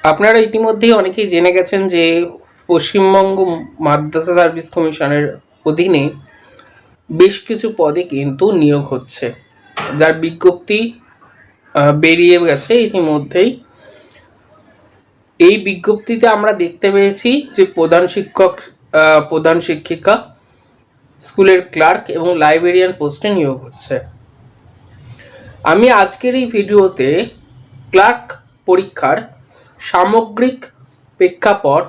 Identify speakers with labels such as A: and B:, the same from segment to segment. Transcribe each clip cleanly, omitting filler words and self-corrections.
A: আপনারা ইতিমধ্যেই অনেকেই জেনে গেছেন যে পশ্চিমবঙ্গ মাদ্রাসা সার্ভিস কমিশনের অধীনে বেশ কিছু পদে কিন্তু নিয়োগ হচ্ছে, যার বিজ্ঞপ্তি বেরিয়ে গেছে ইতিমধ্যেই। এই বিজ্ঞপ্তিতে আমরা দেখতে পেয়েছি যে প্রধান শিক্ষক, প্রধান শিক্ষিকা, স্কুলের ক্লার্ক এবং লাইব্রেরিয়ান পোস্টে নিয়োগ হচ্ছে। আমি আজকের এই ভিডিওতে ক্লার্ক পরীক্ষার সামগ্রিক প্রেক্ষাপট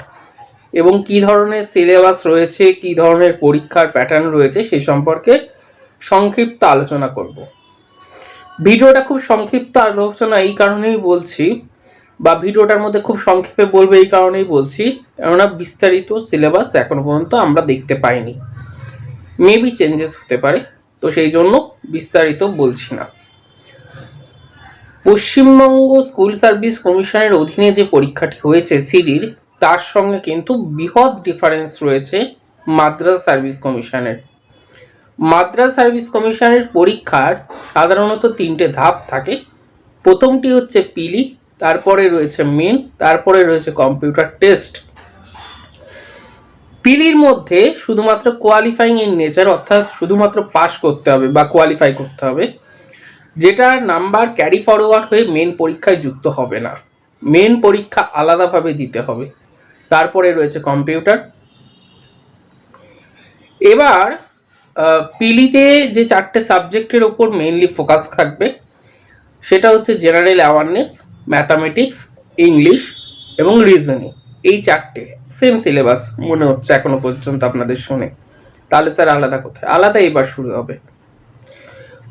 A: এবং কী ধরনের সিলেবাস রয়েছে, কী ধরনের পরীক্ষার প্যাটার্ন রয়েছে সেই সম্পর্কে সংক্ষিপ্ত আলোচনা করব। ভিডিওটা খুব সংক্ষিপ্ত আলোচনা এই কারণেই বলছি, বা ভিডিওটার মধ্যে খুব সংক্ষেপে বলবো এই কারণেই বলছি, কেননা বিস্তারিত সিলেবাস এখনো পর্যন্ত আমরা দেখতে পাইনি, মেবি চেঞ্জেস হতে পারে, তো সেই জন্য বিস্তারিত বলছি না। পশ্চিমবঙ্গ স্কুল সার্ভিস কমিশনের অধীনে যে পরীক্ষাটি হয়েছে সিডির, তার সঙ্গে কিন্তু বৃহৎ ডিফারেন্স রয়েছে মাদ্রাস সার্ভিস কমিশনের। মাদ্রাস সার্ভিস কমিশনের পরীক্ষার সাধারণত 3টে ধাপ থাকে। প্রথমটি হচ্ছে পিলি, তারপরে রয়েছে মেন, তারপরে রয়েছে কম্পিউটার টেস্ট। পিলির মধ্যে শুধুমাত্র কোয়ালিফাইং ইন নেচার, অর্থাৎ শুধুমাত্র পাস করতে হবে বা কোয়ালিফাই করতে হবে, যেটার নাম্বার ক্যারি ফরওয়ার্ড হয়ে মেন পরীক্ষায় যুক্ত হবে না, মেন পরীক্ষা আলাদাভাবে দিতে হবে। তারপরে রয়েছে কম্পিউটার। এবার পিলিতে যে 4টে সাবজেক্টের ওপর মেইনলি ফোকাস থাকবে সেটা হচ্ছে জেনারেল অ্যাওয়ারনেস, ম্যাথামেটিক্স, ইংলিশ এবং রিজনিং। এই 4টে সেম সিলেবাস মনে হচ্ছে এখনো পর্যন্ত আপনাদের শুনে। তাহলে স্যার আলাদা কোথায়? আলাদা এবার শুরু হবে।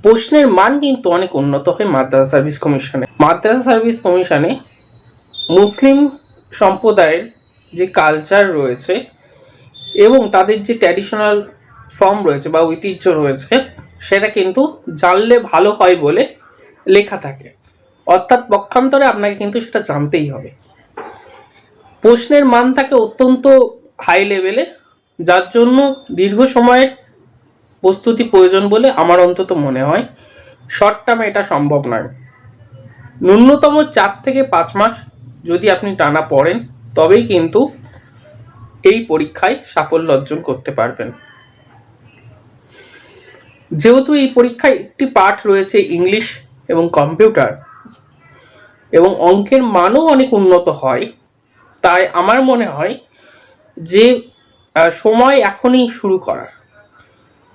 A: প্রশ্নের মান কিন্তু অনেক উন্নত হয় মাদ্রাসা সার্ভিস কমিশনে। মাদ্রাসা সার্ভিস কমিশনে মুসলিম সম্প্রদায়ের যে কালচার রয়েছে এবং তাদের যে ট্র্যাডিশনাল ফর্ম রয়েছে বা ঐতিহ্য রয়েছে, সেটা কিন্তু জানলে ভালো হয় বলে লেখা থাকে, অর্থাৎ পক্ষান্তরে আপনাকে কিন্তু সেটা জানতেই হবে। প্রশ্নের মান থাকে অত্যন্ত হাই লেভেলের, যার জন্য দীর্ঘ সময়ের প্রস্তুতি প্রয়োজন বলে আমার অন্তত মনে হয়। শর্ট টার্মে এটা সম্ভব নয়। ন্যূনতম 4 থেকে 5 মাস যদি আপনি টানা পড়েন, তবেই কিন্তু এই পরীক্ষায় সাফল্য অর্জন করতে পারবেন। যেহেতু এই পরীক্ষায় একটি পার্ট রয়েছে ইংলিশ এবং কম্পিউটার, এবং অঙ্কের মানও অনেক উন্নত হয়, তাই আমার মনে হয় যে সময় এখনই শুরু করা,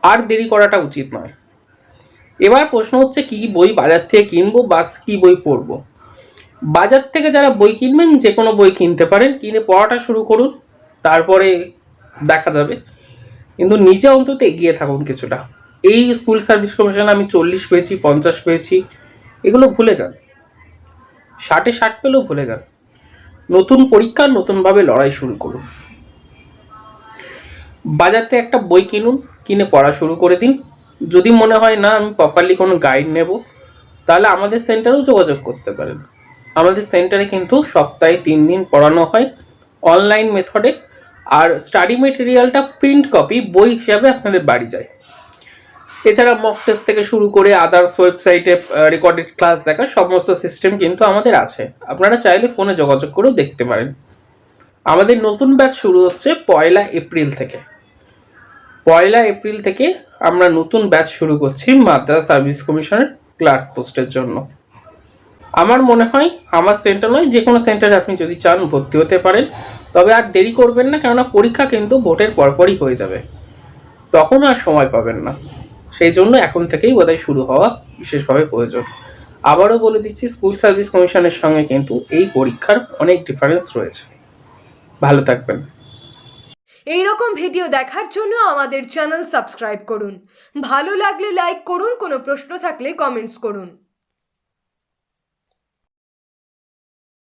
A: আর দেরি করাটা উচিত নয়। এবার প্রশ্ন হচ্ছে কি বই বাজার থেকে কিনবো বা কি বই পড়বো। বাজার থেকে যারা বই কিনবেন যে কোনো বই কিনতে পারেন, কিনে পড়াটা শুরু করুন, তারপরে দেখা যাবে। কিন্তু নিজে অন্তত এগিয়ে থাকুন কিছুটা। এই স্কুল সার্ভিস কমিশনে আমি 40 পেয়েছি, 50 পেয়েছি, এগুলো ভুলে যান। 60-এ 60 পেলেও ভুলে যান। নতুন পরীক্ষা, নতুনভাবে লড়াই শুরু করুন। বাজার থেকে একটা বই কিনুন, কিনে পড়া শুরু করে দিন। যদি মনে হয় না আমি প্রপারলি কোনো গাইড নেব, তাহলে আমাদের সেন্টারেও যোগাযোগ করতে পারেন। আমাদের সেন্টারে কিন্তু সপ্তাহে 3 দিন পড়ানো হয় অনলাইন মেথডে, আর স্টাডি মেটেরিয়ালটা প্রিন্ট কপি বই হিসাবে আপনাদের বাড়ি যায়। এছাড়া মক টেস্ট থেকে শুরু করে আদার্স ওয়েবসাইটে রেকর্ডেড ক্লাস দেখা সমস্ত সিস্টেম কিন্তু আমাদের আছে। আপনারা চাইলে ফোনে যোগাযোগ করেও দেখতে পারেন। আমাদের নতুন ব্যাচ শুরু হচ্ছে 1 এপ্রিল থেকে। 1 এপ্রিল থেকে আমরা নতুন ব্যাচ শুরু করছি মাদ্রাসা সার্ভিস কমিশনের ক্লার্ক পোস্টের জন্য। আমার মনে হয় আমার সেন্টার নয়, যে কোনো সেন্টারে আপনি যদি চান ভর্তি হতে পারেন, তবে আর দেরি করবেন না, কেননা পরীক্ষা কিন্তু ভোটের পরপরই হয়ে যাবে, তখন আর সময় পাবেন না। সেই জন্য এখন থেকেই বোধহয় শুরু হওয়া বিশেষভাবে প্রয়োজন। আবারও বলে দিচ্ছি, স্কুল সার্ভিস কমিশনের সঙ্গে কিন্তু এই পরীক্ষার অনেক ডিফারেন্স রয়েছে। ভালো থাকবেন।
B: এই রকম ভিডিও দেখার জন্য আমাদের চ্যানেল সাবস্ক্রাইব করুন। ভালো লাগলে লাইক করুন, কোনো প্রশ্ন থাকলে কমেন্টস করুন।